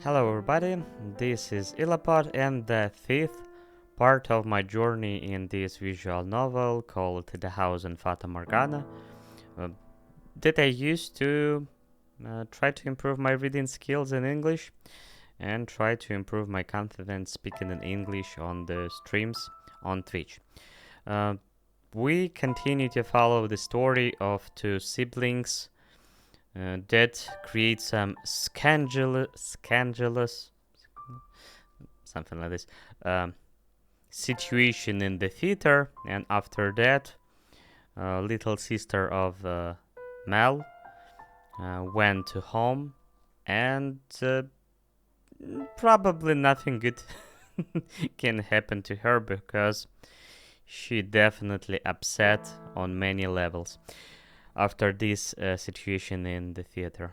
Hello everybody, this is Ilapod and the fifth part of my journey in this visual novel called The House in Fata Morgana uh, that I used to try to improve my reading skills in English and try to improve my confidence speaking in English on the streams on Twitch. Uh, we continue to follow the story of two siblings that create some scandalous, something like this, situation in the theater, and after that, little sister of Mel went to home, and probably nothing good can happen to her because she definitely upset on many levels after this situation in the theater.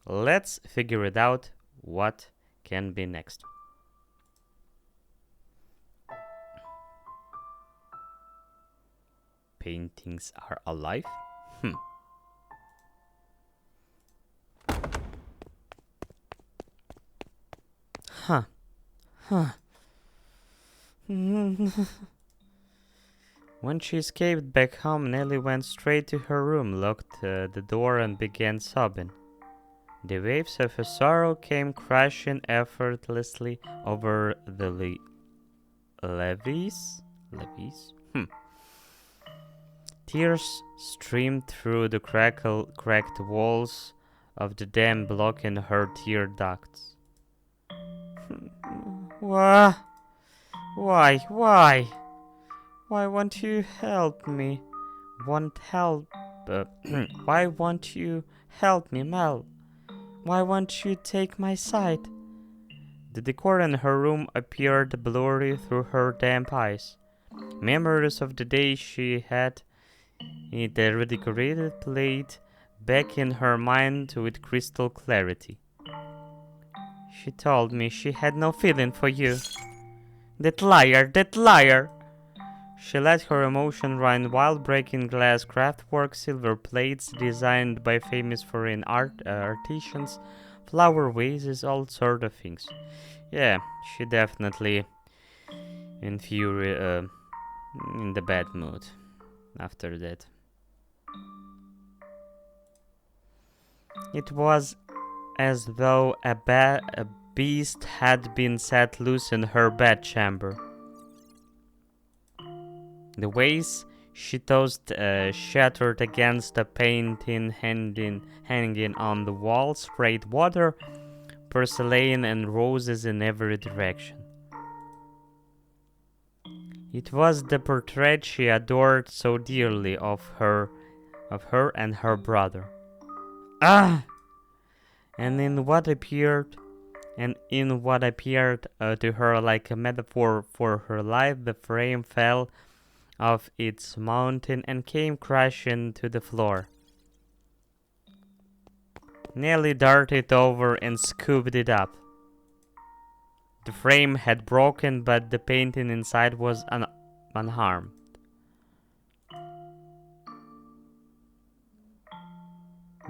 Let's figure it out what can be next. Paintings are alive? Huh. When she escaped back home, Nellie went straight to her room, locked the door, and began sobbing. The waves of her sorrow came crashing effortlessly over the levees? Tears streamed through the cracked walls of the dam, blocking her tear ducts. Why? Why? Why won't you help me? Why won't you help me, Mel? Why won't you take my side? The decor in her room appeared blurry through her damp eyes. Memories of the day she had in the redecorated plate back in her mind with crystal clarity. She told me she had no feeling for you. That liar! She let her emotion run wild, breaking glass craftwork, silver plates designed by famous foreign artisans, flower vases, all sort of things. Yeah, she definitely in the bad mood after that. It was as though a beast had been set loose in her bedchamber. The vase she tossed shattered against a painting hanging on the wall, sprayed water, porcelain, and roses in every direction. It was the portrait she adored so dearly of her and her brother. Ah! And in what appeared to her like a metaphor for her life, the frame fell off its mountain and came crashing to the floor. Nellie darted over and scooped it up. The frame had broken, but the painting inside was unharmed.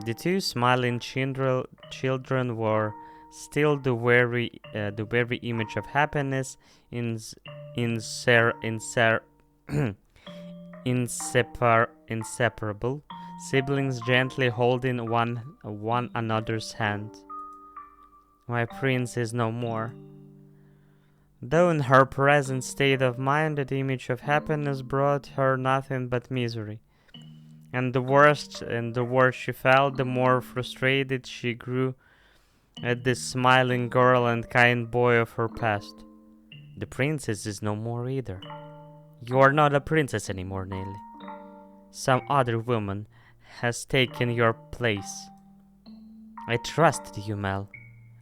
The two smiling children were still the very image of happiness, inseparable siblings gently holding one another's hand. My prince is no more. Though in her present state of mind, the image of happiness brought her nothing but misery. And the worse she felt, the more frustrated she grew at this smiling girl and kind boy of her past. The princess is no more either. You are not a princess anymore, Nellie. Some other woman has taken your place. I trusted you, Mel.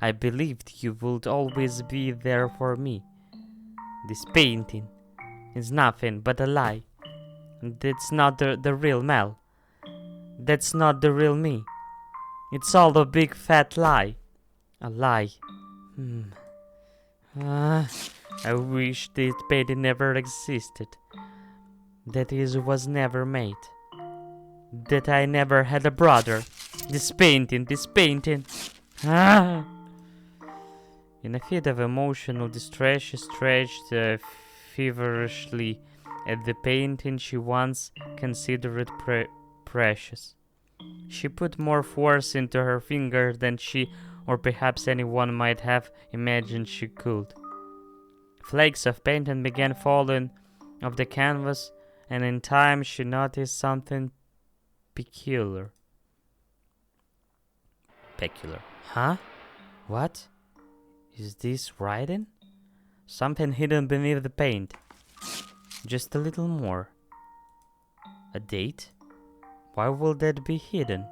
I believed you would always be there for me. This painting is nothing but a lie. That's not the real Mel. That's not the real me. It's all a big fat lie. A lie. I wish this painting never existed. That it was never made. That I never had a brother. This painting. In a fit of emotional distress, she stretched feverishly at the painting she once considered precious. She put more force into her finger than she, or perhaps anyone, might have imagined she could. Flakes of paint began falling off the canvas, and in time she noticed something peculiar. Peculiar. Huh? What? Is this writing? Something hidden beneath the paint. Just a little more. A date? Why will that be hidden?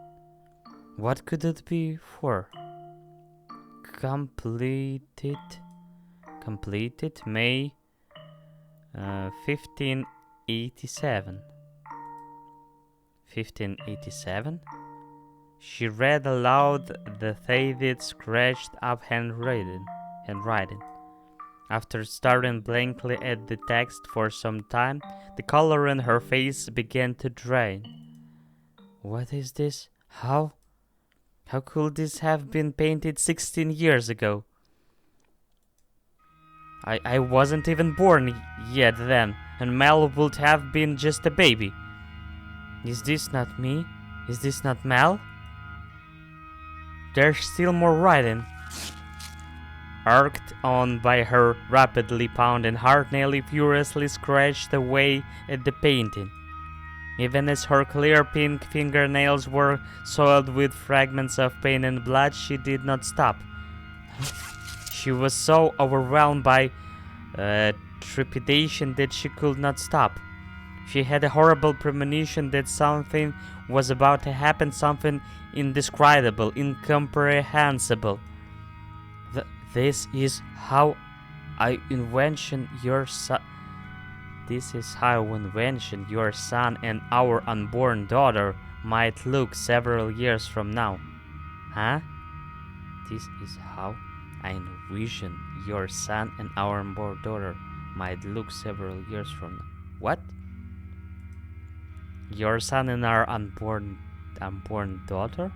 What could it be for? Completed May 1587. 1587? She read aloud the faded, scratched up handwriting. After staring blankly at the text for some time, the color in her face began to drain. What is this? How could this have been painted 16 years ago? I wasn't even born yet then, and Mel would have been just a baby. Is this not me? Is this not Mel? There's still more writing. Urged on by her rapidly pounding heart, Nellie furiously scratched away at the painting. Even as her clear pink fingernails were soiled with fragments of paint and blood, she did not stop. She was so overwhelmed by trepidation that she could not stop. She had a horrible premonition that something was about to happen, something indescribable, incomprehensible. This is how invention your son. This is how invention your son and our unborn daughter might look several years from now. Huh? This is how I envision your son and our unborn daughter might look several years from now. What? Your son and our unborn daughter?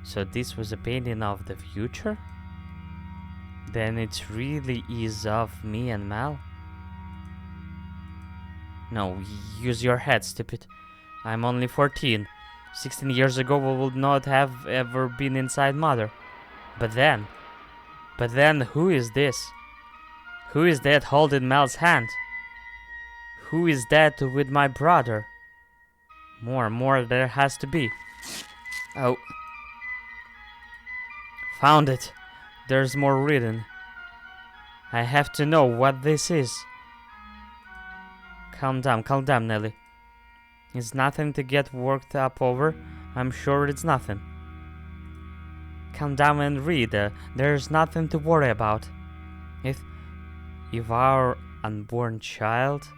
So this was a painting of the future? Then it really is of me and Mal? No, use your head, stupid. I'm only 14. 16 years ago I would not have ever been inside Mother. But then, who is this? Who is that holding Mal's hand? Who is that with my brother? More there has to be. Oh. Found it. There's more written. I have to know what this is. Calm down, Nelly. It's nothing to get worked up over. I'm sure it's nothing. Calm down and read. There's nothing to worry about. If our unborn child,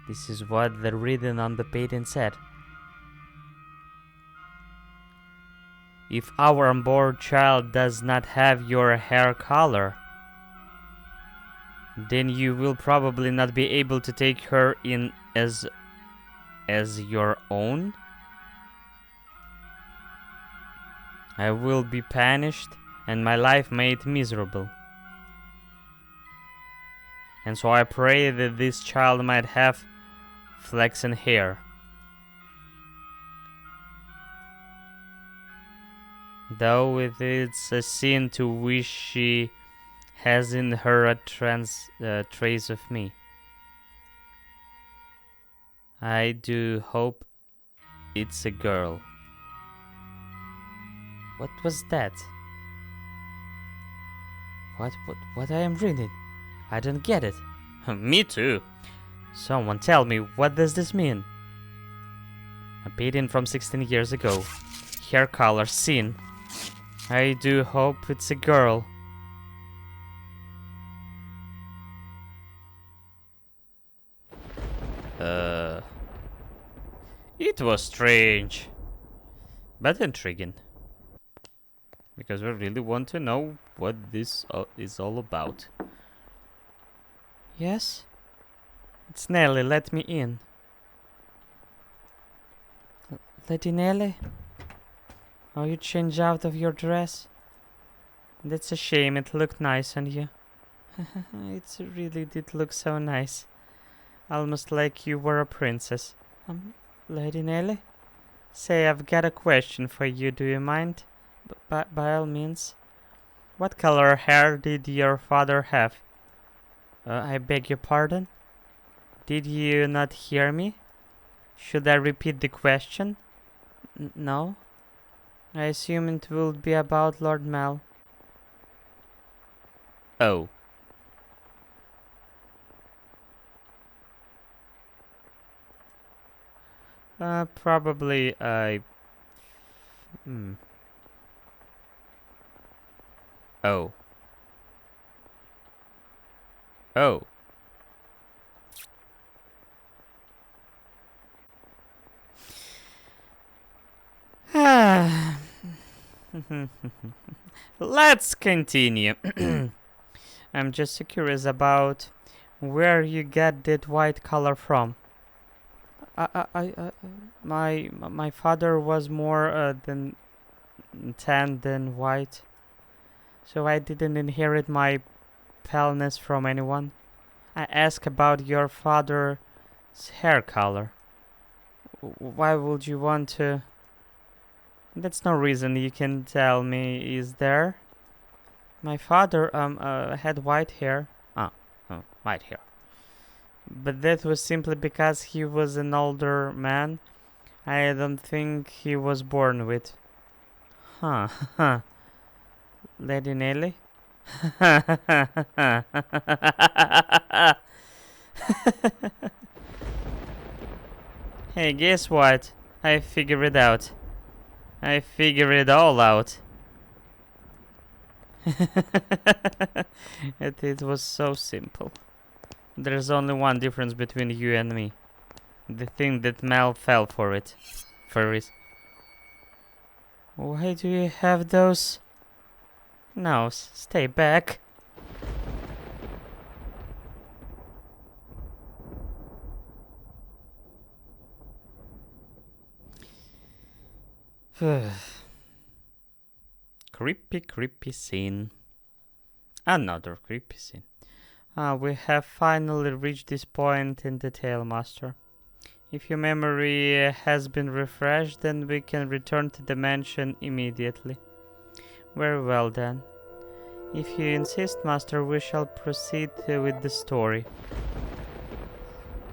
this is what the reading on the painting said. If our unborn child does not have your hair color, then you will probably not be able to take her in as your own. I will be punished and my life made miserable. And so I pray that this child might have flaxen hair. Though it is a sin to wish she has in her a trace of me. I do hope it's a girl. What was that? What I am reading? I don't get it. Me too. Someone tell me, what does this mean? A painting from 16 years ago. Hair color sin. I do hope it's a girl. It was strange, but intriguing. Because we really want to know what this is all about. Yes? It's Nelly, let me in. Lady Nelly? Are you changed out of your dress? That's a shame, it looked nice on you. It really did look so nice. Almost like you were a princess. Lady Nelly? Say, I've got a question for you, do you mind? By all means. What color hair did your father have? I beg your pardon? Did you not hear me? Should I repeat the question? No? I assume it will be about Lord Mel. Oh. Probably I... Oh. Oh. Let's continue. I'm just curious about where you get that white color from. My father was more than tan than white, so I didn't inherit my paleness from anyone. I asked about your father's hair color. Why would you want to? That's no reason you can tell me, is there? My father had white hair. White hair. But that was simply because he was an older man. I don't think he was born with. Huh. Lady Nelly? Hey, guess what? I figured it out. I figured it all out. It was so simple. There's only one difference between you and me. The thing that Mel fell for it. Why do you have those? No, stay back. Creepy scene. Another creepy scene. We have finally reached this point in the tale, Master. If your memory has been refreshed, then we can return to the mansion immediately. Very well then. If you insist, Master, we shall proceed with the story.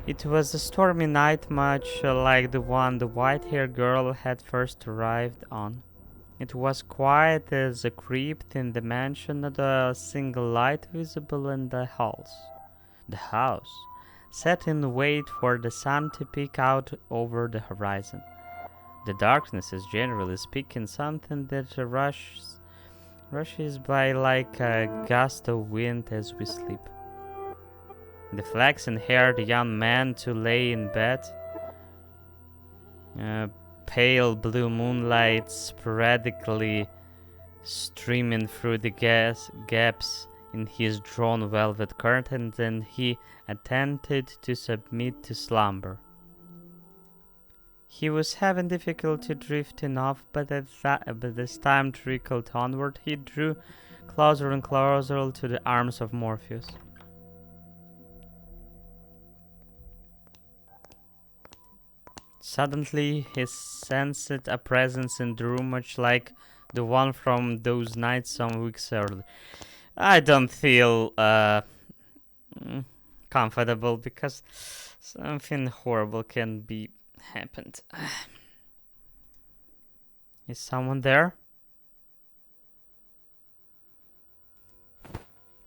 It was a stormy night, much like the one the white-haired girl had first arrived on. It was quiet as a crypt in the mansion, not a single light visible in the halls. The house sat in wait for the sun to peek out over the horizon. The darkness is, generally speaking, something that rushes by like a gust of wind as we sleep. The flaxen-haired young man too lay in bed. Pale blue moonlight sporadically streaming through the gaps in his drawn velvet curtains, and he attempted to submit to slumber. He was having difficulty drifting off, but as time trickled onward, he drew closer and closer to the arms of Morpheus. Suddenly, he sensed a presence in the room much like the one from those nights some weeks earlier. I don't feel comfortable because something horrible can be happened. Is someone there?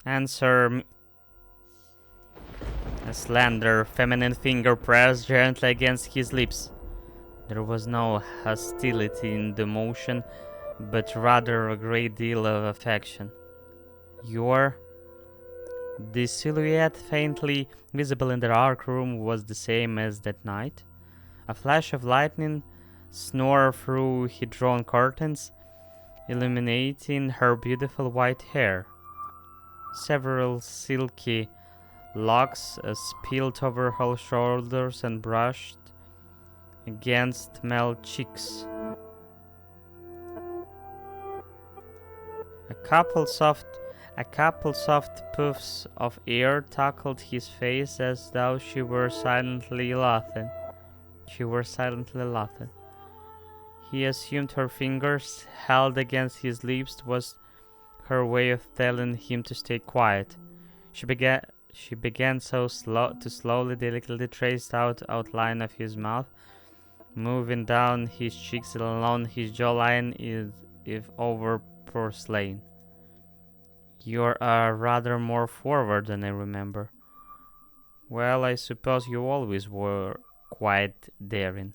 Answer me. A slender, feminine finger pressed gently against his lips. There was no hostility in the motion, but rather a great deal of affection. You're... The silhouette, faintly visible in the dark room, was the same as that night. A flash of lightning snore through the drawn curtains, illuminating her beautiful white hair. Several silky locks spilled over her shoulders and brushed against Mel's cheeks. A couple soft puffs of air tackled his face as though she were silently laughing. He assumed her fingers held against his lips was her way of telling him to stay quiet. She began to slowly, delicately trace out outline of his mouth, moving down his cheeks and along his jawline if over porcelain. You're rather more forward than I remember. Well, I suppose you always were quite daring.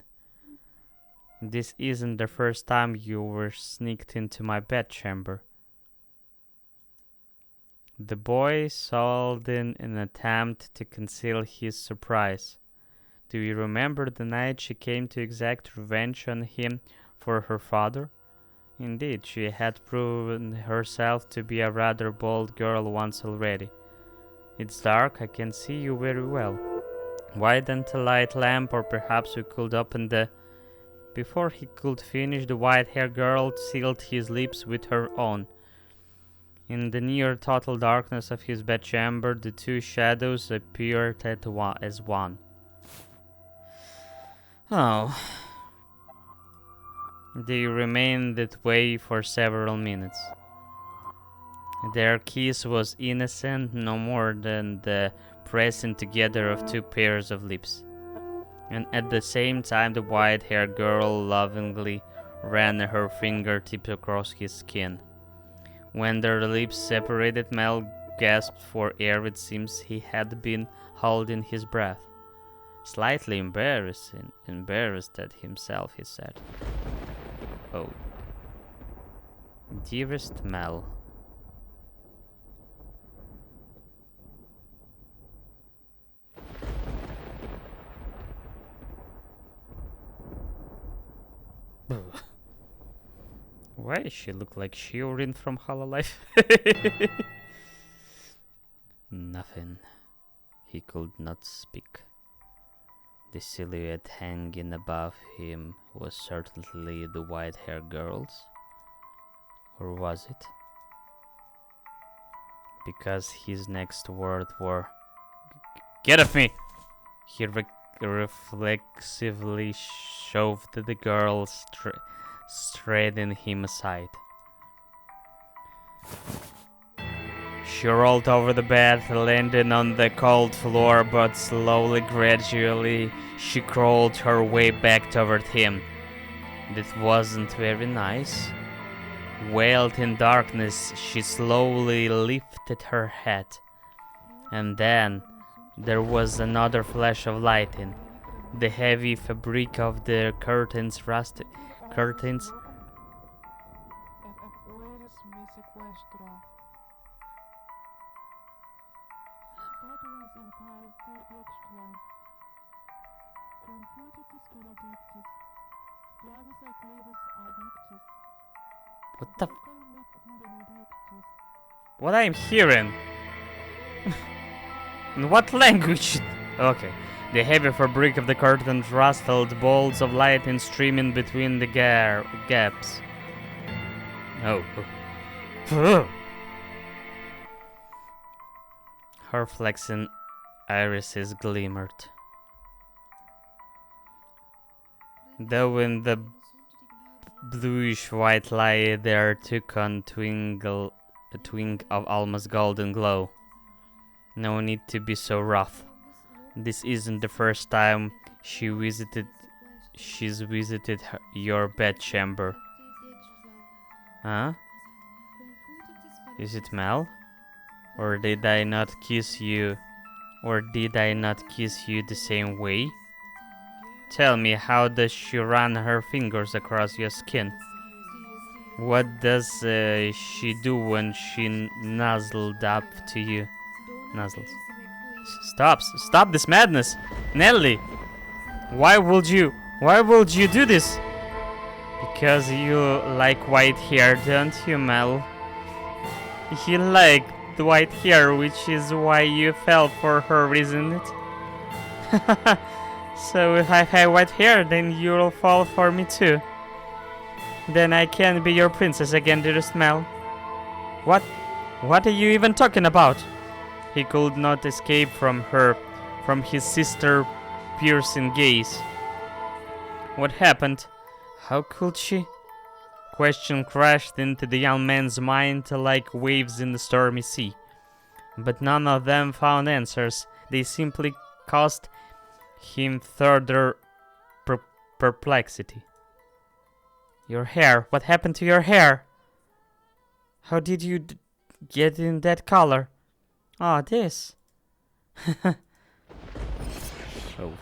This isn't the first time you were sneaked into my bedchamber. The boy swallowed in an attempt to conceal his surprise. Do you remember the night she came to exact revenge on him for her father? Indeed, she had proven herself to be a rather bold girl once already. It's dark, I can see you very well. Why don't a light lamp, or perhaps we could open the... Before he could finish, the white-haired girl sealed his lips with her own. In the near total darkness of his bedchamber, the two shadows appeared as one. Oh. They remained that way for several minutes. Their kiss was innocent, no more than the pressing together of two pairs of lips. And at the same time, the white-haired girl lovingly ran her fingertips across his skin. When their lips separated, Mel gasped for air. It seems he had been holding his breath. Slightly embarrassed at himself, he said. Oh. Dearest Mel. Why does she look like Shiorin from Hololive? Nothing. He could not speak. The silhouette hanging above him was certainly the white-haired girl's. Or was it? Because his next words were, "Get off me!" He reflexively shoved the girl straightening him aside. She rolled over the bed, landing on the cold floor, but slowly, gradually, she crawled her way back toward him. That wasn't very nice. Veiled in darkness, she slowly lifted her head. And then there was another flash of lightning. The heavy fabric of the curtains rusted. Curtains. What the? What I'm hearing? In what language? Okay. The heavy fabric of the curtains rustled, bolts of lightning streaming between the gaps. Oh. Her flexing irises glimmered. Though in the bluish-white light there took on a twinge of almost golden glow. No need to be so rough. This isn't the first time she's visited your bedchamber. Huh? Is it Mel? Or did I not kiss you? Or did I not kiss you the same way? Tell me, how does she run her fingers across your skin? What does she do when she nuzzled up to you? Nuzzles. Stop this madness! Nelly! Why would you do this? Because you like white hair, don't you, Mel? You like the white hair, which is why you fell for her, isn't it? So if I have white hair, then you'll fall for me too. Then I can be your princess again, dearest Mel. What? What are you even talking about? He could not escape from his sister piercing gaze. What happened? How could she? Question crashed into the young man's mind like waves in the stormy sea. But none of them found answers. They simply caused him further perplexity. Your hair. What happened to your hair? How did you get in that color? Oh, this. Oh.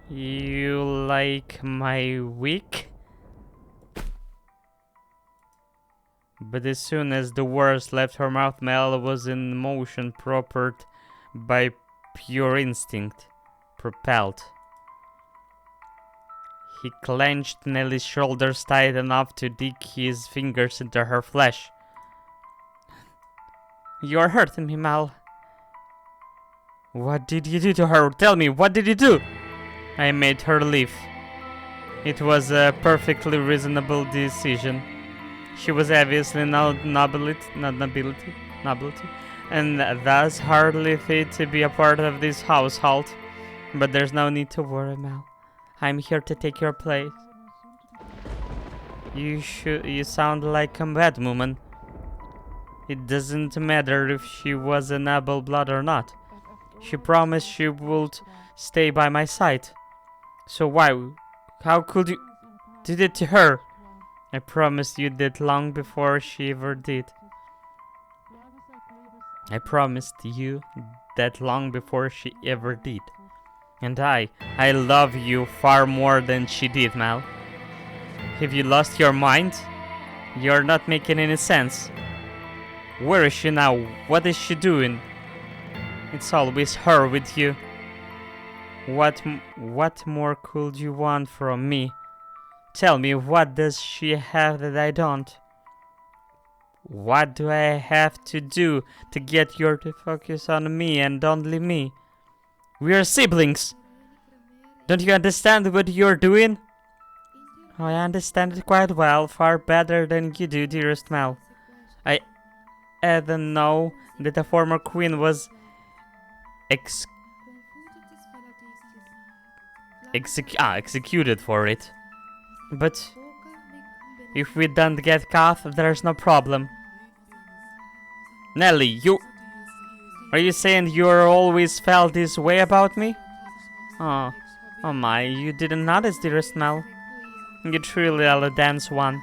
You like my wig? But as soon as the words left her mouth, Mel was in motion, propelled by pure instinct. Propelled. He clenched Nellie's shoulders tight enough to dig his fingers into her flesh. You're hurting me, Mel. What did you do to her? Tell me, what did you do? I made her leave. It was a perfectly reasonable decision. She was obviously nobility, and thus hardly fit to be a part of this household. But there's no need to worry, Mel. I'm here to take your place. You sound like a bad woman. It doesn't matter if she was a noble blood or not. She promised she would stay by my side. So why? How could you did it to her? I promised you that long before she ever did. I promised you that long before she ever did. And I love you far more than she did, Mal. Have you lost your mind? You're not making any sense. Where is she now? What is she doing? It's always her with you. What more could you want from me? Tell me, what does she have that I don't? What do I have to do to get you to focus on me and only me? We are siblings. Don't you understand what you're doing? Oh, I understand it quite well, far better than you do, dearest Mel. I didn't know that the former queen was executed for it. But if we don't get caught, there's no problem. Nelly, are you saying you always felt this way about me? Oh my, you didn't notice, dearest Mel. You truly are a dense one.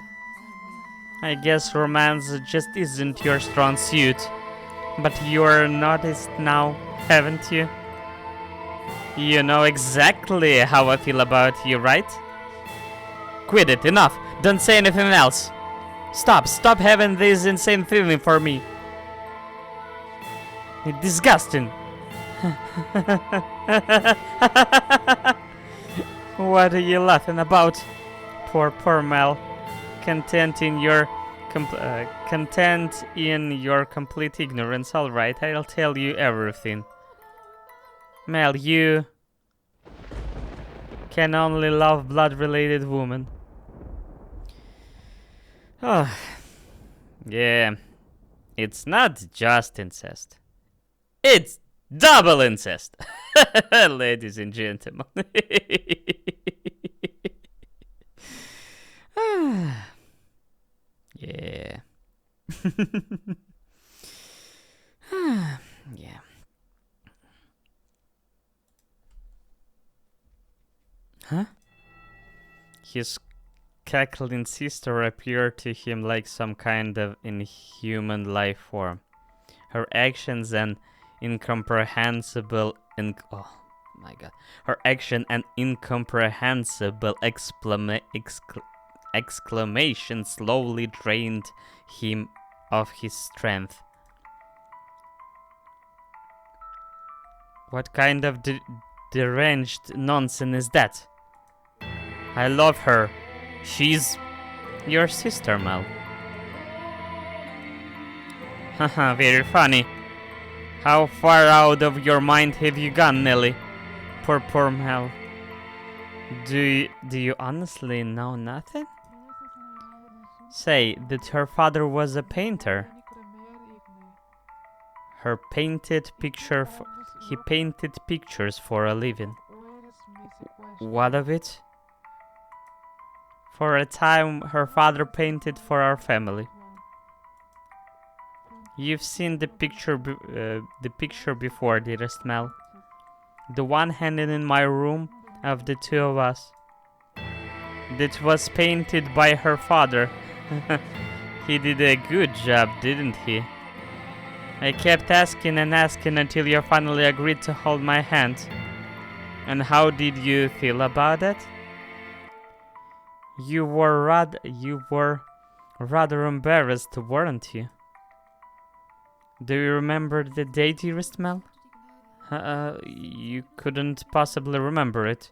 I guess romance just isn't your strong suit. But you're noticed now, haven't you? You know exactly how I feel about you, right? Quit it, enough. Don't say anything else. Stop having this insane feeling for me. It's disgusting. What are you laughing about? Poor Mel. Content in your complete ignorance. All right, I'll tell you everything. Mel, you can only love blood-related women. Oh, yeah. It's not just incest. It's double incest. Ladies and gentlemen. Yeah. Yeah. Huh? His cackling sister appeared to him like some kind of inhuman life form. Her actions and incomprehensible Her action and incomprehensible exclamation slowly drained him of his strength. What kind of deranged nonsense is that? I love her. She's your sister, Mel. Haha, very funny. How far out of your mind have you gone, Nelly? Poor Mel. Do you honestly know nothing? Say that her father was a painter. He painted pictures for a living. What of it? For a time, her father painted for our family. You've seen the picture before, dearest Mel. The one hanging in my room of the two of us. That was painted by her father. He did a good job, didn't he? I kept asking and asking until you finally agreed to hold my hand. And how did you feel about it? You were rather embarrassed, weren't you? Do you remember the day, dearest Mel? You couldn't possibly remember it.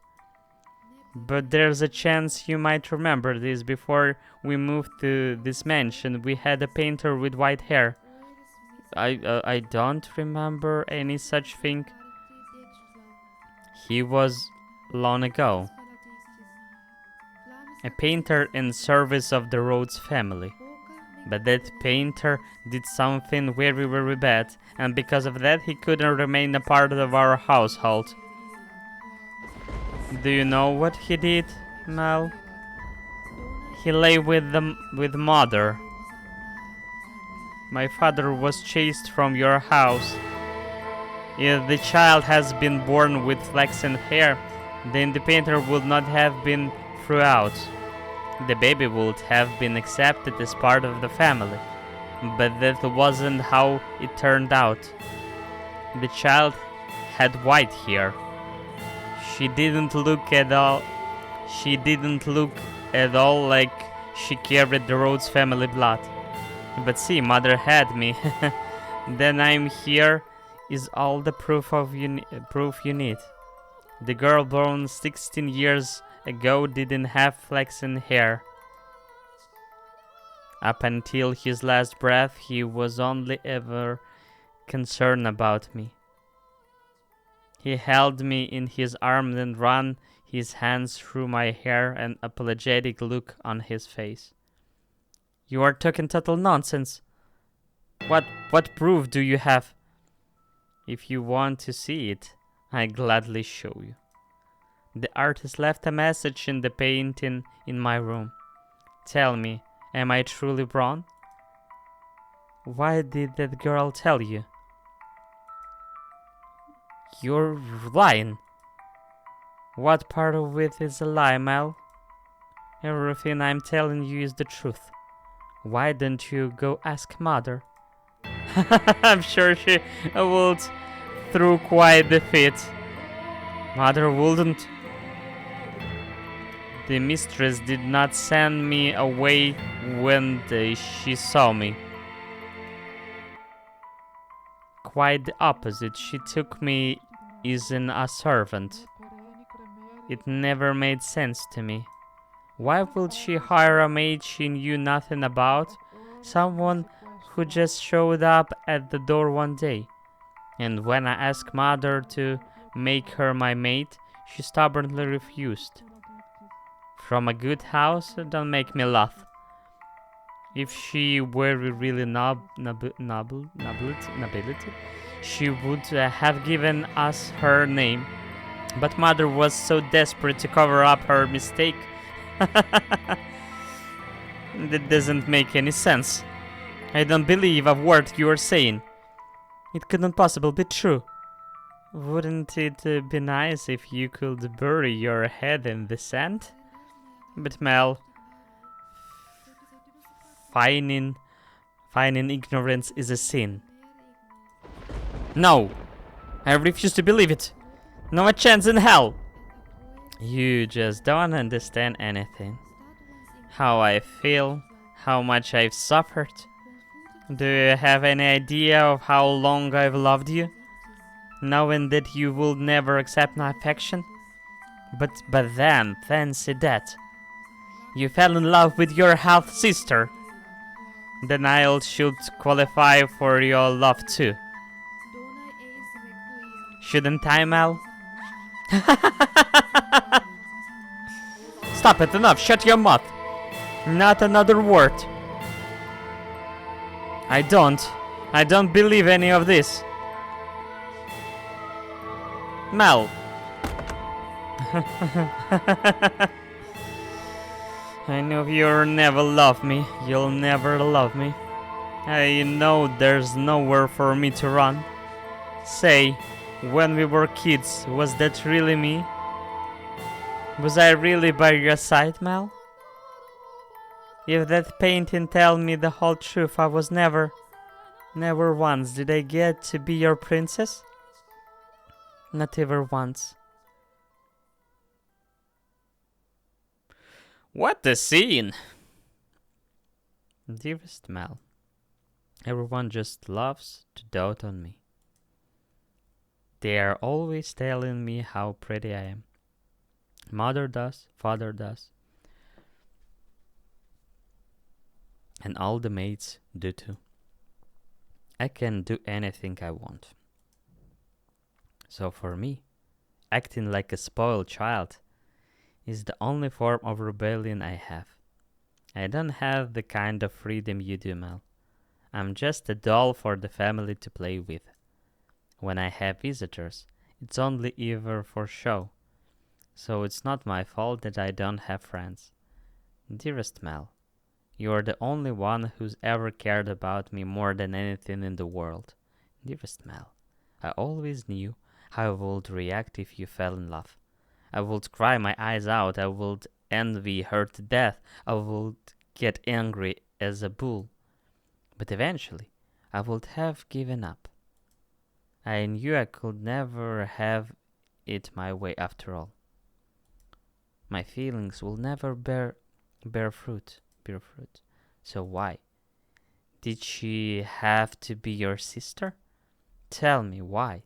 But there's a chance you might remember this. Before we moved to this mansion, we had a painter with white hair. I don't remember any such thing. He was long ago. A painter in service of the Rhodes family. But that painter did something very, very bad, and because of that he couldn't remain a part of our household. Do you know what he did, Mel? He lay with mother. My father was chased from your house. If the child has been born with flaxen hair, then the painter would not have been throughout. The baby would have been accepted as part of the family, but that wasn't how it turned out. The child had white hair. She didn't look at all like she carried the Rhodes family blood. But see, mother had me. Then I'm here is all the proof you need. The girl born 16 years ago didn't have flaxen hair. Up until his last breath, he was only ever concerned about me. He held me in his arms and ran his hands through my hair, an apologetic look on his face. You are talking total nonsense. What proof do you have? If you want to see it, I gladly show you. The artist left a message in the painting in my room. Tell me, am I truly wrong? Why did that girl tell you? You're lying. What part of it is a lie, Mel? Everything I'm telling you is the truth. Why don't you go ask mother? I'm sure she would throw quite the fit. Mother wouldn't. The mistress did not send me away when she saw me. Quite the opposite. She took me as a servant. It never made sense to me. Why would she hire a maid she knew nothing about? Someone who just showed up at the door one day. And when I asked mother to make her my maid, she stubbornly refused. From a good house, don't make me laugh. If she were really nobility, she would have given us her name. But mother was so desperate to cover up her mistake. That doesn't make any sense. I don't believe a word you are saying. It couldn't possibly be true. Wouldn't it be nice if you could bury your head in the sand? But Mel, feigning ignorance is a sin. No, I refuse to believe it. No chance in hell. You just don't understand anything. How I feel, how much I've suffered. Do you have any idea of how long I've loved you? Knowing that you will never accept my affection? But then, fancy that. You fell in love with your half sister. Then I should qualify for your love too. Shouldn't I, Mel? Stop it, enough, shut your mouth. Not another word. I don't believe any of this. Mel. I know you'll never love me. You'll never love me. I know there's nowhere for me to run. Say, when we were kids, was that really me? Was I really by your side, Mel? If that painting tell me the whole truth, I was never once did I get to be your princess? Not ever once. What a scene! Dearest Mel, everyone just loves to dote on me. They are always telling me how pretty I am. Mother does, father does. And all the maids do too. I can do anything I want. So for me, acting like a spoiled child is the only form of rebellion I have. I don't have the kind of freedom you do, Mel. I'm just a doll for the family to play with. When I have visitors, it's only either for show. So it's not my fault that I don't have friends. Dearest Mel, you're the only one who's ever cared about me more than anything in the world. Dearest Mel, I always knew how I would react if you fell in love. I would cry my eyes out. I would envy her to death. I would get angry as a bull. But eventually, I would have given up. I knew I could never have it my way after all. My feelings will never bear fruit. So why? Did she have to be your sister? Tell me why.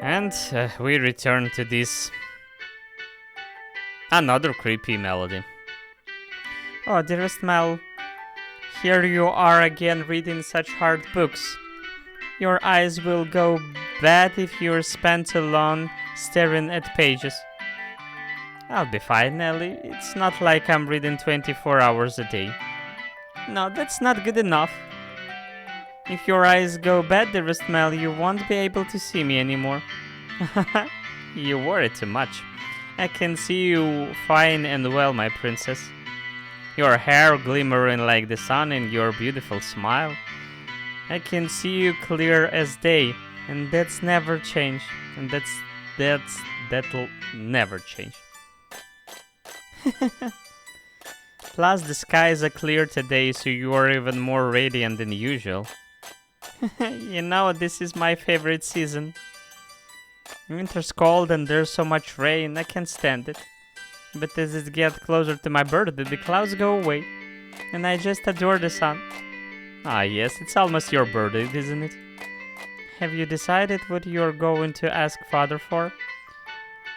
And we return to this another creepy melody. Oh, dearest Mel, here you are again reading such hard books. Your eyes will go bad if you're spent too long staring at pages. I'll be fine, Nelly. It's not like I'm reading 24 hours a day. No, that's not good enough. If your eyes go bad, dearest Mel, you won't be able to see me anymore. You worry too much. I can see you fine and well, my princess. Your hair glimmering like the sun and your beautiful smile. I can see you clear as day, and that's never change. And that'll never change. Plus, the skies are clear today, so you are even more radiant than usual. You know, this is my favorite season. Winter's cold and there's so much rain, I can't stand it. But as it gets closer to my birthday, the clouds go away, and I just adore the sun. Ah yes, it's almost your birthday, isn't it? Have you decided what you're going to ask father for?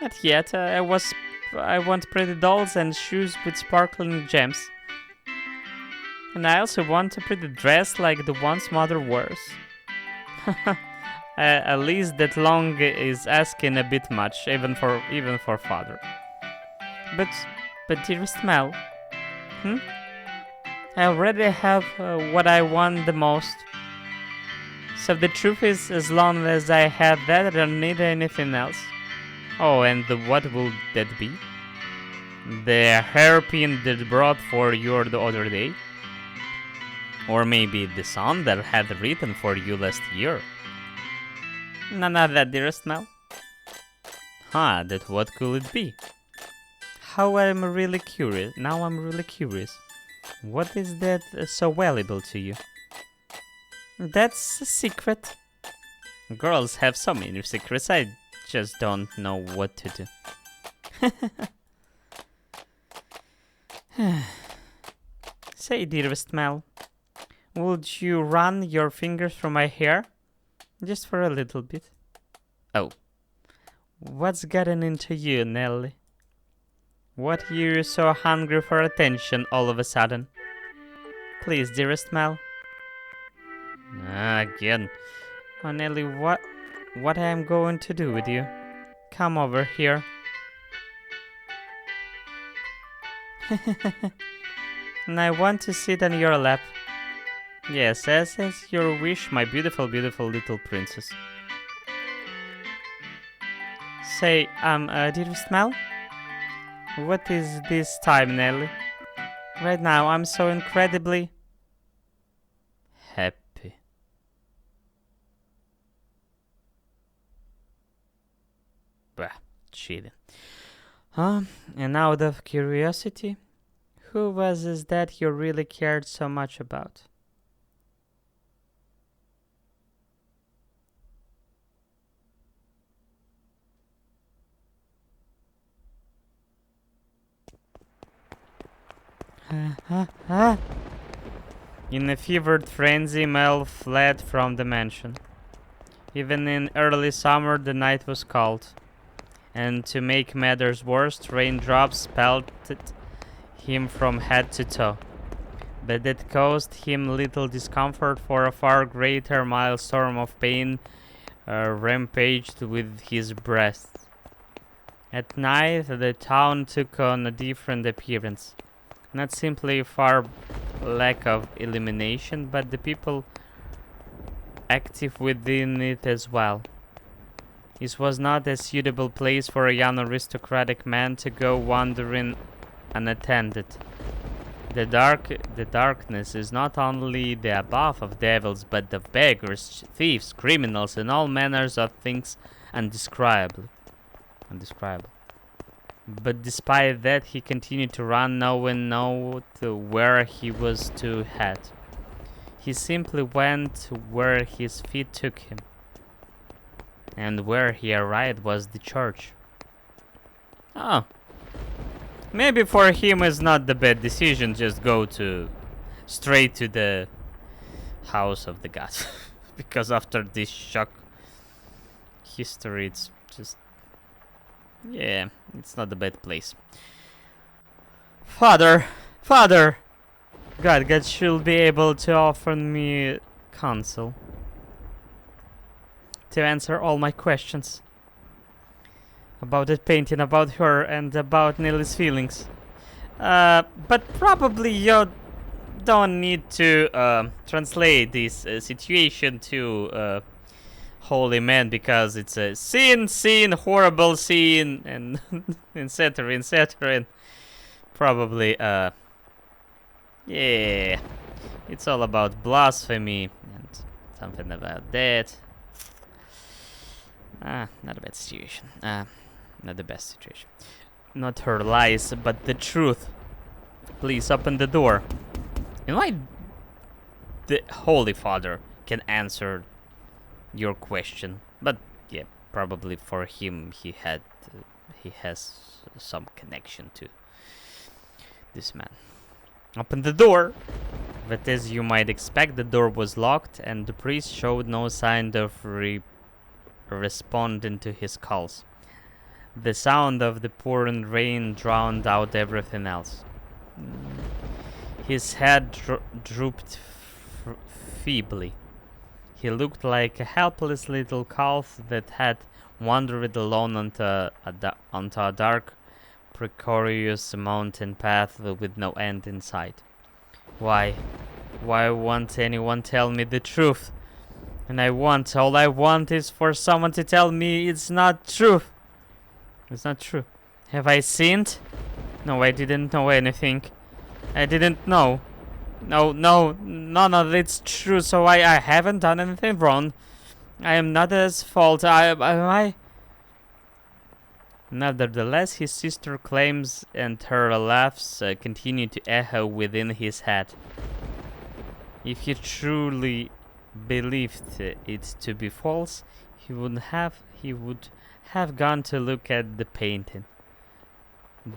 Not yet. I want pretty dolls and shoes with sparkling gems. And I also want a pretty dress like the ones mother wears. At least that long is asking a bit much, even for father. But dearest Mel, I already have what I want the most. So the truth is, as long as I have that, I don't need anything else. Oh, and what will that be? The hairpin that brought for you the other day? Or maybe the song that I had written for you last year? None of that, dearest Mel. That what could it be? Now I'm really curious. What is that so valuable to you? That's a secret. Girls have so many secrets, I just don't know what to do. Say, dearest Mel, would you run your fingers through my hair? Just for a little bit. Oh. What's gotten into you, Nelly? What you're so hungry for attention all of a sudden? Please, dearest Mel. Again. Oh, Nelly, what I am going to do with you? Come over here. And I want to sit on your lap. Yes, as your wish, my beautiful, beautiful little princess. Say, dearest Mel? What is this time, Nelly? Right now, I'm so incredibly happy. Bah, cheating. And out of curiosity, who was it that you really cared so much about? In a fevered frenzy, Mel fled from the mansion. Even in early summer, the night was cold. And to make matters worse, raindrops pelted him from head to toe. But that caused him little discomfort, for a far greater mildstorm of pain rampaged with his breast. At night, the town took on a different appearance. Not simply far lack of illumination, but the people active within it as well. This was not a suitable place for a young aristocratic man to go wandering unattended. The darkness is not only the abode of devils, but of beggars, thieves, criminals, and all manners of things undescribable. But despite that, he continued to run, knowing not where he was to head. He simply went where his feet took him. And where he arrived was the church. Oh. Maybe for him it's not the bad decision, just go straight to the house of the gods. Because after this shock history, it's just... yeah, it's not the bad place. Father! God should be able to offer me counsel. To answer all my questions. About that painting, about her, and about Nelly's feelings. But probably you don't need to translate this situation to holy man, because it's a sin, horrible sin, and etc, and probably, yeah, it's all about blasphemy and something about that. Not a bad situation. Not the best situation. Not her lies, but the truth. Please open the door. And why the Holy Father can answer your question? But yeah, probably for him he has some connection to this man. Open the door. But as you might expect, the door was locked, and the priest showed no sign of responding to his calls. The sound of the pouring rain drowned out everything else. His head drooped feebly. He looked like a helpless little calf that had wandered alone onto a dark, precarious mountain path with no end in sight. Why won't anyone tell me the truth? And all I want is for someone to tell me it's not true. It's not true. Have I sinned? No, I didn't know anything. I didn't know. No, it's true, so I haven't done anything wrong. I am not at fault. Am I? Nevertheless, his sister claims and her laughs continue to echo within his head. If he truly believed it to be false, he would have gone to look at the painting.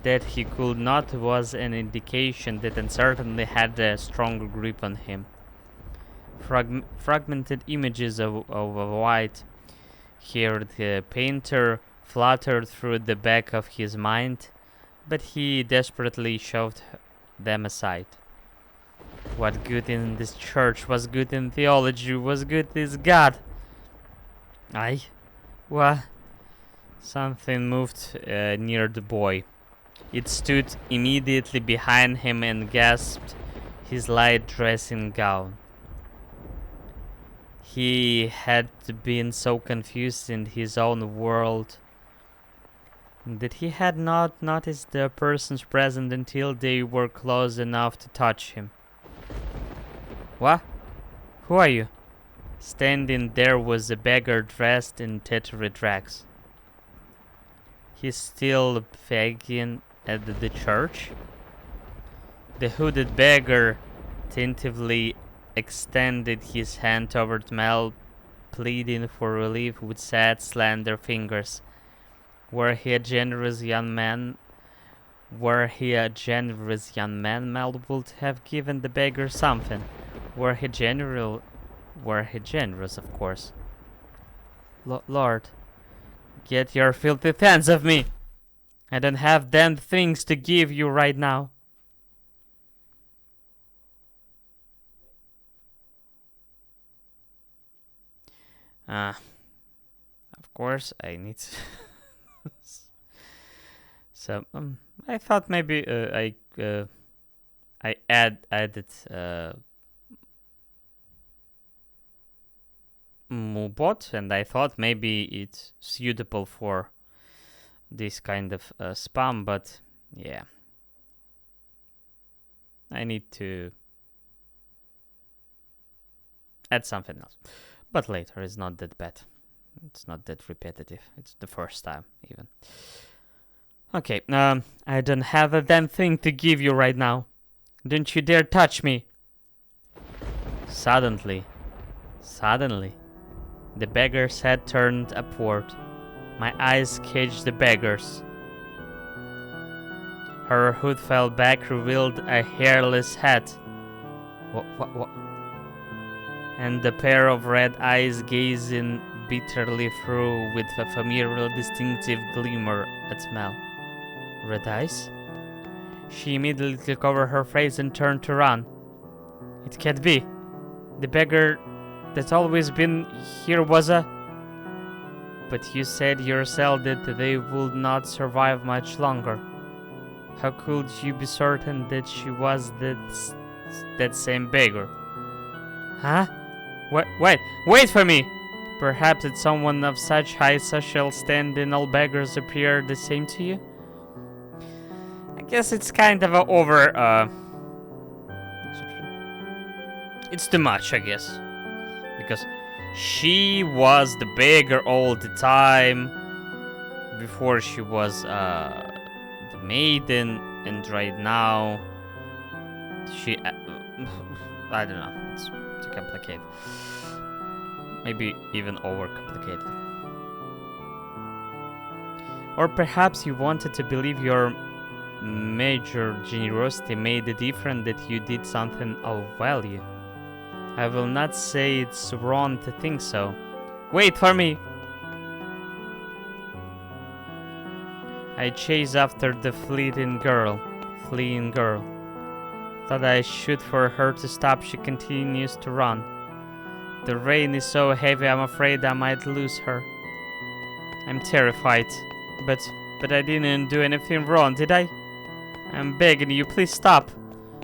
That he could not was an indication that uncertainty had a stronger grip on him. Fragmented images of a white-haired painter fluttered through the back of his mind, but he desperately shoved them aside. What good in this church was good in theology, was good is God. Aye. What? Something moved near the boy. It stood immediately behind him and gasped his light dressing gown. He had been so confused in his own world that he had not noticed the persons present until they were close enough to touch him. What? Who are you? Standing there was a beggar dressed in tattered rags. He's still begging at the church? The hooded beggar tentatively extended his hand toward Mel, pleading for relief with sad, slender fingers. Were he a generous young man, Mel would have given the beggar something. Were he generous, of course. Lord, get your filthy hands off me! I don't have damn things to give you right now. Of course, I need to so, I thought maybe I added Moobot, and I thought maybe it's suitable for this kind of spam, but yeah, I need to add something else. But later, it's not that bad. It's not that repetitive. It's the first time, even. Okay, I don't have a damn thing to give you right now. Don't you dare touch me. Suddenly, the beggar's head turned upward. My eyes caged the beggar's. Her hood fell back, revealed a hairless head. What? And the pair of red eyes gazing bitterly through with a familiar distinctive glimmer at Mel. Red eyes? She immediately covered her face and turned to run. It can't be. The beggar that's always been here was a... But you said yourself that they would not survive much longer. How could you be certain that she was that same beggar? Huh? Wait for me! Perhaps it's someone of such high social standing all beggars appear the same to you? I guess it's kind of it's too much, I guess. Because she was the beggar all the time before she was the maiden, and right now she I don't know, it's too complicated. Maybe even overcomplicated. Or perhaps you wanted to believe your major generosity made the difference, that you did something of value. I will not say it's wrong to think so. Wait for me! I chase after the fleeing girl. Thought I should for her to stop. She continues to run. The rain is so heavy, I'm afraid I might lose her. I'm terrified. But I didn't do anything wrong, did I? I'm begging you, please stop.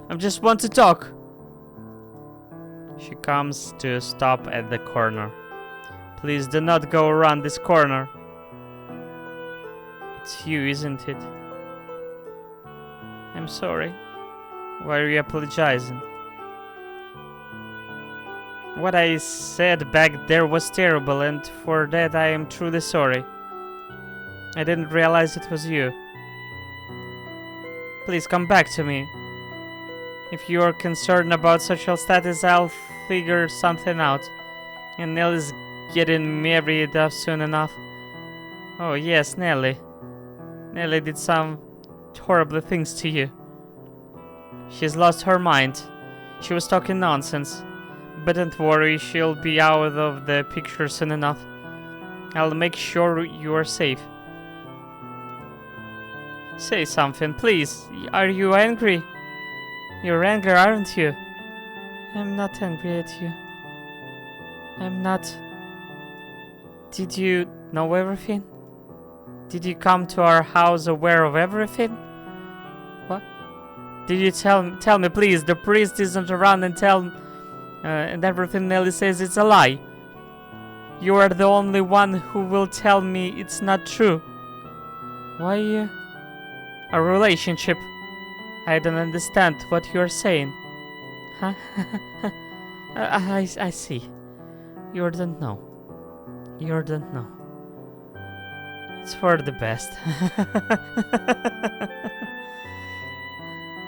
I just want to talk. She comes to a stop at the corner. Please do not go around this corner. It's you, isn't it? I'm sorry. Why are you apologizing? What I said back there was terrible, and for that I am truly sorry. I didn't realize it was you. Please come back to me. If you are concerned about social status, I'll figure something out. And Nellie's getting married soon enough. Oh yes, Nellie. Nellie did some horrible things to you. She's lost her mind. She was talking nonsense. But don't worry, she'll be out of the picture soon enough. I'll make sure you are safe. Say something, please. Are you angry? You're angry, aren't you? I'm not angry at you. I'm not... Did you know everything? Did you come to our house aware of everything? What? Did you tell me, please? The priest isn't around and everything Nelly says it's a lie. You are the only one who will tell me it's not true. Why, a relationship? I don't understand what you're saying. Huh? I see. You don't know. You don't know. It's for the best.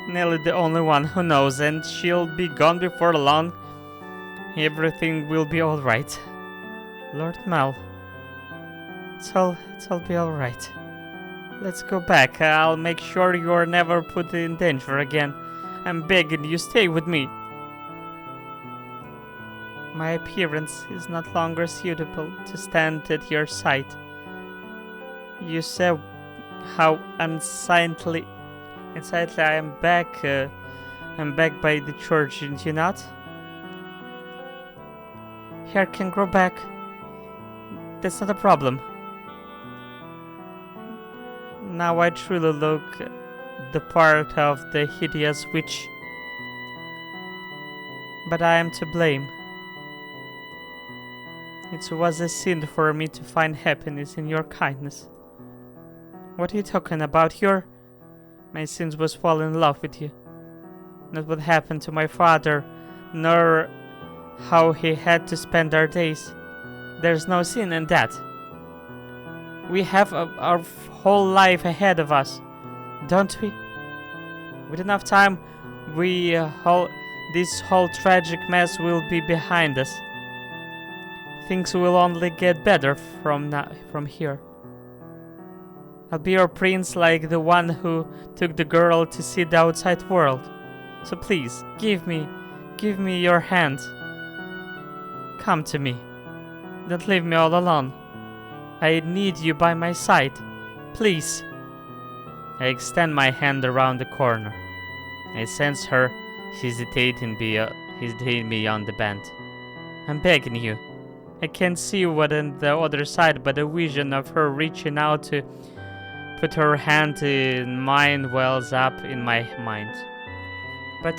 Nelly the only one who knows, and she'll be gone before long. Everything will be alright. Lord Mal. It'll be alright. Let's go back. I'll make sure you're never put in danger again. I'm begging you, stay with me. My appearance is not longer suitable to stand at your side. You said how unsightly I am back. I'm back by the church, didn't you not? Hair can grow back. That's not a problem. Now I truly look the part of the hideous witch. But I am to blame. It was a sin for me to find happiness in your kindness. What are you talking about? My sins was fall in love with you. Not what happened to my father, nor how he had to spend our days. There's no sin in that. We have our whole life ahead of us, don't we? With enough time, this whole tragic mess will be behind us. Things will only get better from here. I'll be your prince, like the one who took the girl to see the outside world. So please, give me your hand. Come to me. Don't leave me all alone. I need you by my side. Please. I extend my hand around the corner. I sense her hesitating beyond the bend. I'm begging you. I can't see what on the other side, but a vision of her reaching out to put her hand in mine wells up in my mind. But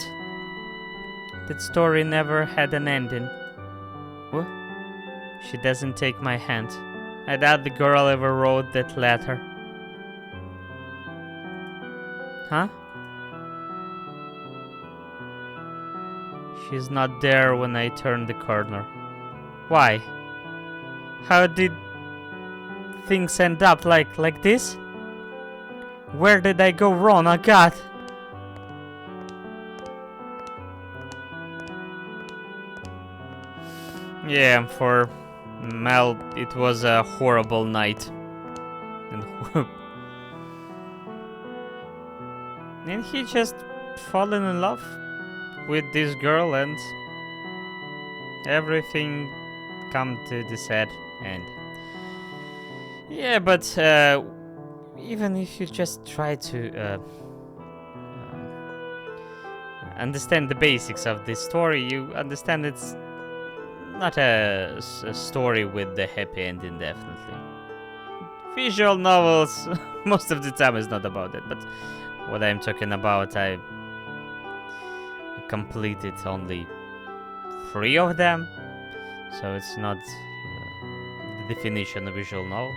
that story never had an ending. What? She doesn't take my hand. I doubt the girl ever wrote that letter. Huh? She's not there when I turn the corner. Why? How did things end up like this? Where did I go wrong? Oh God! Yeah, for Mel, it was a horrible night. And he just fallen in love with this girl, and everything come to the sad end. Yeah, but even if you just try to understand the basics of this story, you understand it's not a story with the happy ending, definitely. Visual novels, most of the time is not about it, but what I'm talking about, I completed only 3 of them, so it's not the definition of visual novel.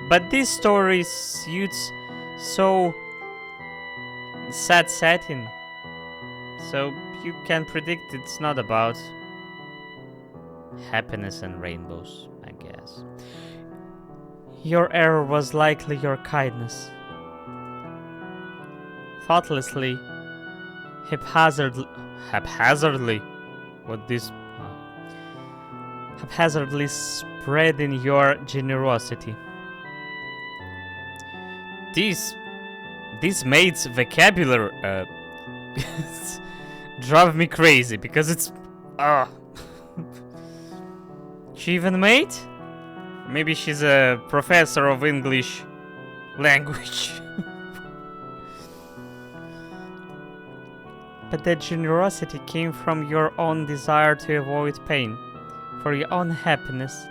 But this story suits so sad setting, so you can predict it's not about happiness and rainbows, I guess. Your error was likely your kindness. Thoughtlessly, haphazardly, haphazardly spreading your generosity. This maid's vocabulary drive me crazy because it's She even maid? Maybe she's a professor of English language. But that generosity came from your own desire to avoid pain, for your own happiness.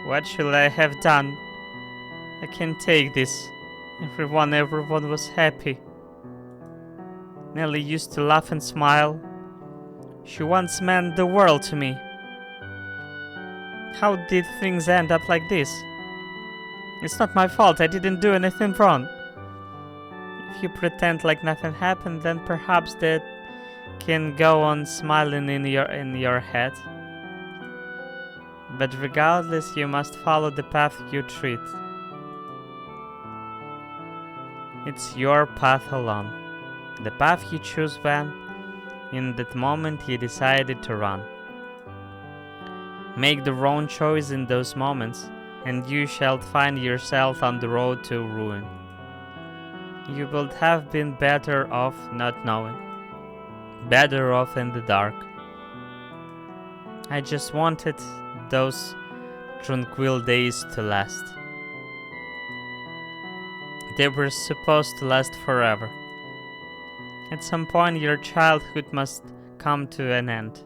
What should I have done? I can't take this. Everyone was happy. Nellie used to laugh and smile. She once meant the world to me. How did things end up like this? It's not my fault, I didn't do anything wrong. If you pretend like nothing happened, then perhaps that can go on smiling in your head. But regardless, you must follow the path you treat. It's your path alone. The path you choose when, in that moment, you decided to run. Make the wrong choice in those moments, and you shall find yourself on the road to ruin. You would have been better off not knowing, better off in the dark. I just wanted those tranquil days to last. They were supposed to last forever. At some point, your childhood must come to an end,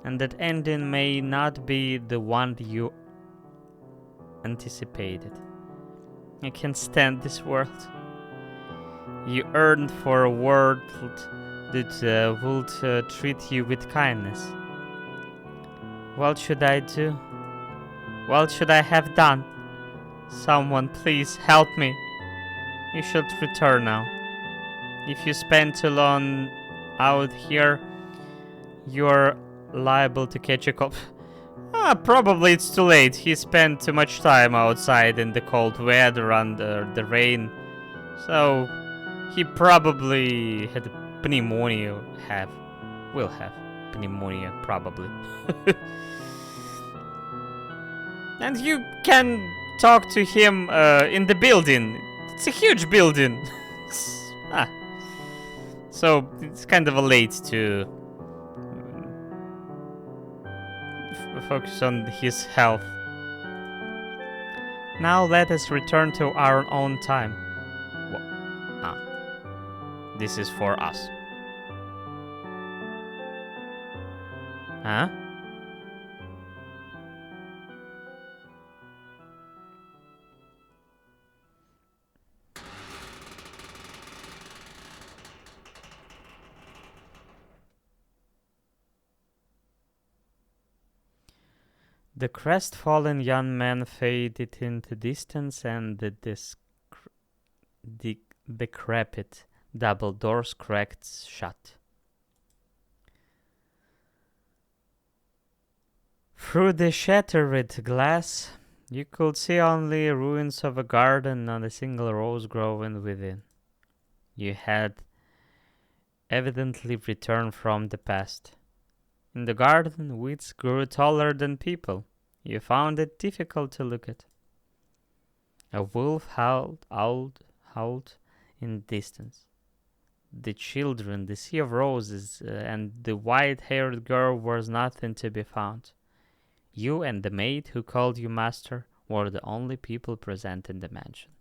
and that ending may not be the one you anticipated. I can't stand this world. You yearned for a world that would treat you with kindness. What should I do? What should I have done? Someone please help me. You should return now. If you spend too long out here, you're liable to catch a cold. Probably it's too late. He spent too much time outside in the cold weather under the rain. So he probably had pneumonia. Will have pneumonia, probably. And you can talk to him in the building. It's a huge building. So it's kind of late to focus on his health. Now let us return to our own time. This is for us. Huh? The crestfallen young man faded into distance, and the decrepit double doors cracked shut. Through the shattered glass, you could see only ruins of a garden, not a single rose growing within. You had evidently returned from the past. In the garden, weeds grew taller than people. You found it difficult to look at. A wolf howled in distance. The children, the sea of roses, and the white-haired girl was nothing to be found. You and the maid who called you master were the only people present in the mansion.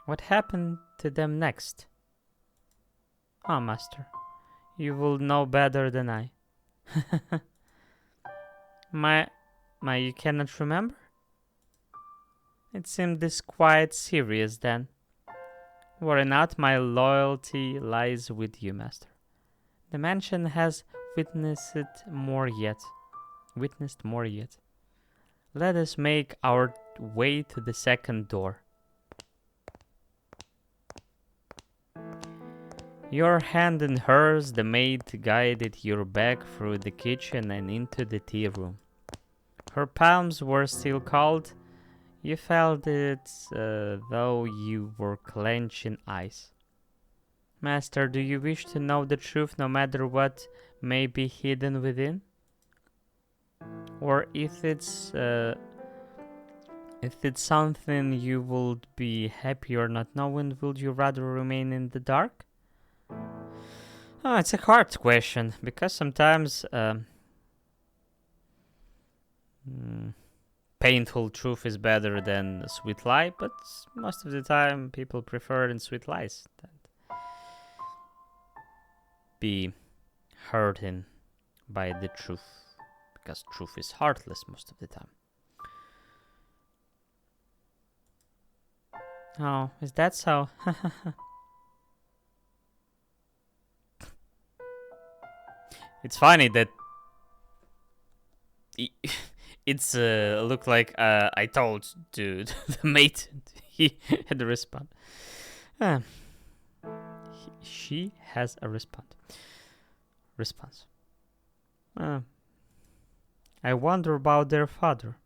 What happened to them next? Master, you will know better than I. You cannot remember? It seemed this quite serious then. Were it not, my loyalty lies with you, master. The mansion has witnessed more yet. Let us make our way to the second door. Your hand in hers, the maid guided you back through the kitchen and into the tea room. Her palms were still cold. You felt it though you were clenching ice. Master, do you wish to know the truth no matter what may be hidden within? Or if it's something you would be happier not knowing, would you rather remain in the dark? It's a hard question, because sometimes painful truth is better than a sweet lie, but most of the time people prefer sweet lies. be hurting by the truth, because truth is heartless most of the time. Oh, is that so? It's funny that it's look like I told to the mate. He had a response. She has a response. I wonder about their father.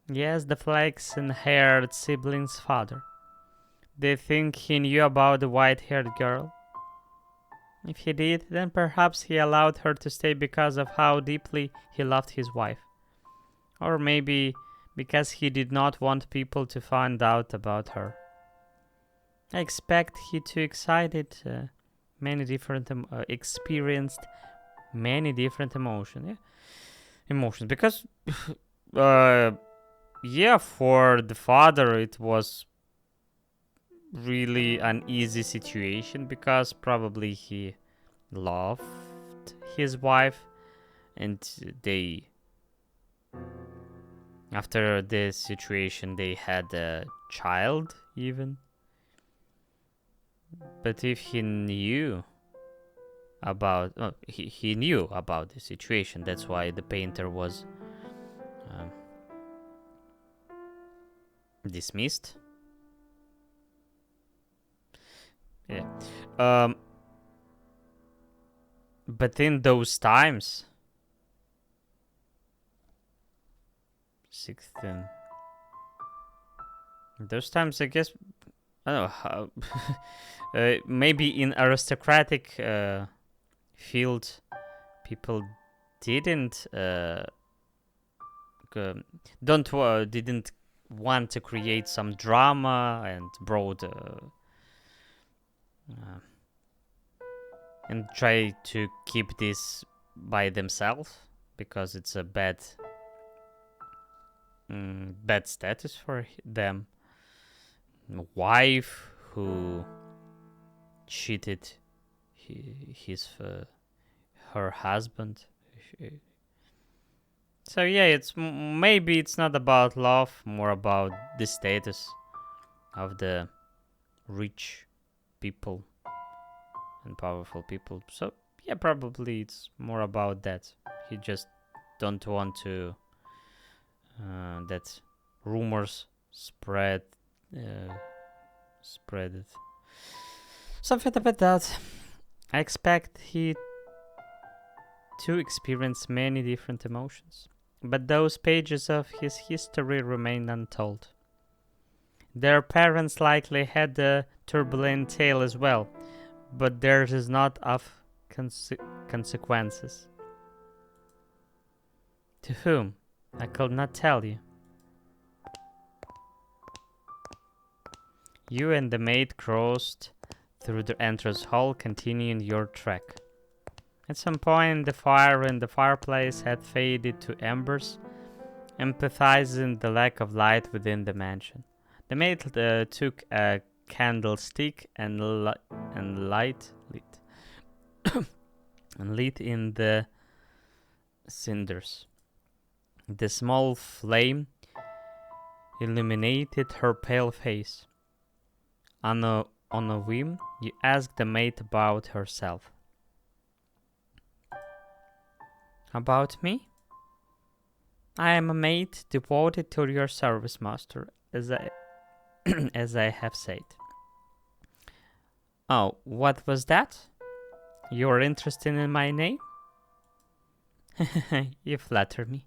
Yes, the flaxen-haired sibling's father. They think he knew about the white-haired girl. If he did, then perhaps he allowed her to stay because of how deeply he loved his wife. Or maybe because he did not want people to find out about her. I expect he too excited, experienced many different emotions. Because, for the father it was really an easy situation because probably he loved his wife and after this situation they had a child even. But if he knew about he knew about the situation, that's why the painter was dismissed. But in those times, 16, those times, I guess, I don't know how. Maybe in aristocratic field, people didn't didn't want to create some drama and brought and try to keep this by themselves because it's a bad status for them. Wife who cheated her husband. So yeah, maybe it's not about love, more about the status of the rich people and powerful people. So yeah, probably it's more about that. He just don't want to that rumors spread it. Something about that. I expect he to experience many different emotions, but those pages of his history remain untold. Their parents likely had a turbulent tale as well, but theirs is not of consequences. To whom? I could not tell you. You and the maid crossed through the entrance hall, continuing your trek. At some point, the fire in the fireplace had faded to embers, emphasizing the lack of light within the mansion. The maid took a candlestick and lit in the cinders. The small flame illuminated her pale face. On a whim, you asked the maid about herself. About me? I am a maid devoted to your service, master, as I have said. Oh, what was that? You are interested in my name? You flatter me.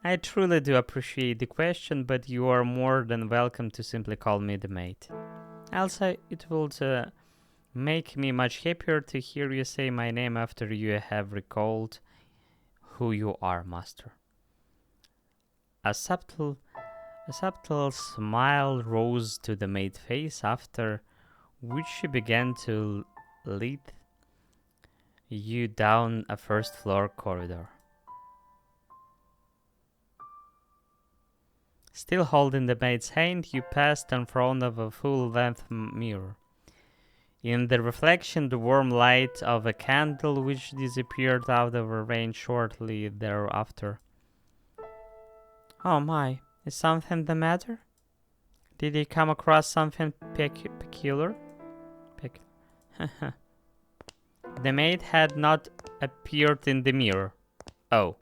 I truly do appreciate the question, but you are more than welcome to simply call me the maid. Also, it would make me much happier to hear you say my name after you have recalled who you are, master. A subtle smile rose to the maid's face, after which she began to lead you down a first-floor corridor. Still holding the maid's hand, you passed in front of a full-length mirror. In the reflection, the warm light of a candle which disappeared out of her range shortly thereafter. Oh my, is something the matter? Did he come across something peculiar? The maid had not appeared in the mirror. Oh.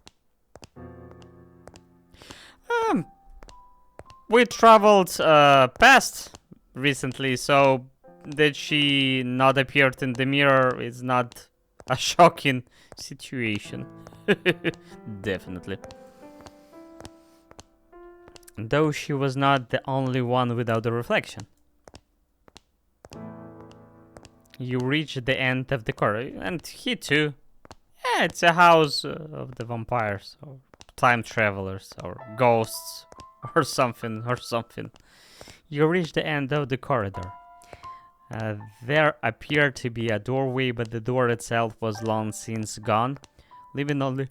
We traveled past recently, so that she not appeared in the mirror is not a shocking situation. Definitely. Though she was not the only one without a reflection. You reach the end of the corridor, and he too. Yeah, it's a house of the vampires, or time travelers, or ghosts, or something. You reach the end of the corridor. There appeared to be a doorway, but the door itself was long since gone, leaving only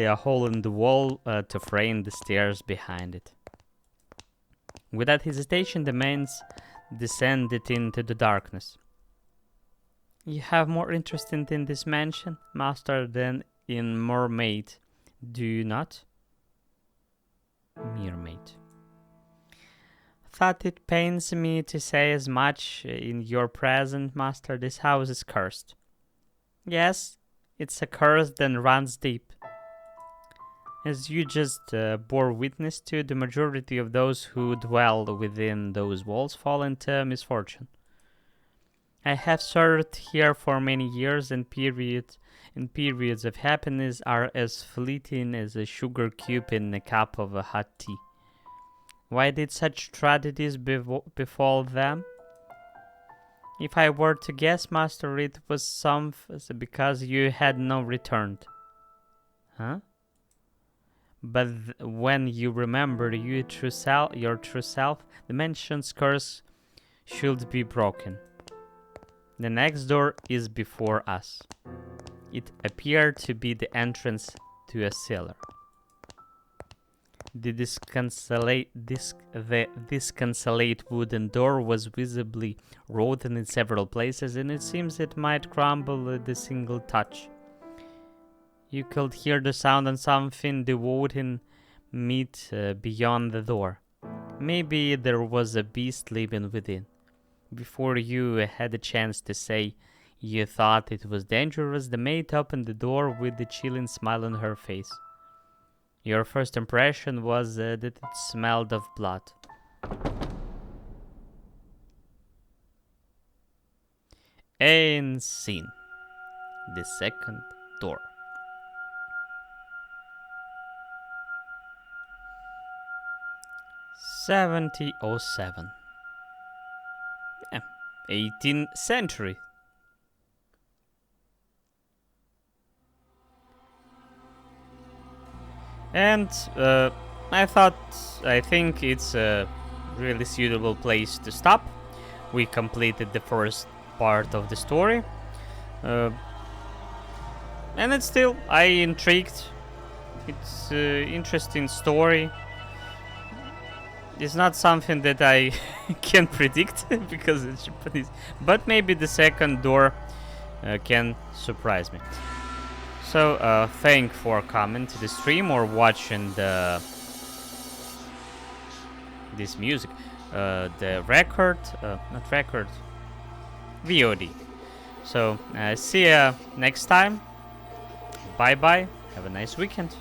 a hole in the wall to frame the stairs behind it. Without hesitation, the men descended into the darkness. You have more interest in this mansion, master, than in mermaid, do you not? Mermaid. Thought it pains me to say as much in your presence, master. This house is cursed. Yes, it's a curse that runs deep. As you just bore witness to, the majority of those who dwell within those walls fall into misfortune. I have served here for many years, and periods of happiness are as fleeting as a sugar cube in a cup of a hot tea. Why did such tragedies befall them? If I were to guess, master, it was because you had no return. Huh? But when you remember your true self, the mansion's curse should be broken. The next door is before us. It appeared to be the entrance to a cellar. The disconsolate wooden door was visibly rotten in several places, and it seems it might crumble at a single touch. You could hear the sound of something devouring meat beyond the door. Maybe there was a beast living within. Before you had a chance to say you thought it was dangerous, the maid opened the door with a chilling smile on her face. Your first impression was that it smelled of blood. And scene. The second door. (1707). 18th century. And I think it's a really suitable place to stop. We completed the first part of the story. And it's still, intrigued. It's an interesting story. It's not something that I can predict because it's Japanese. But maybe the second door can surprise me. So, thank for coming to the stream or watching this music. The record, not record, VOD. So, see ya next time. Bye bye. Have a nice weekend.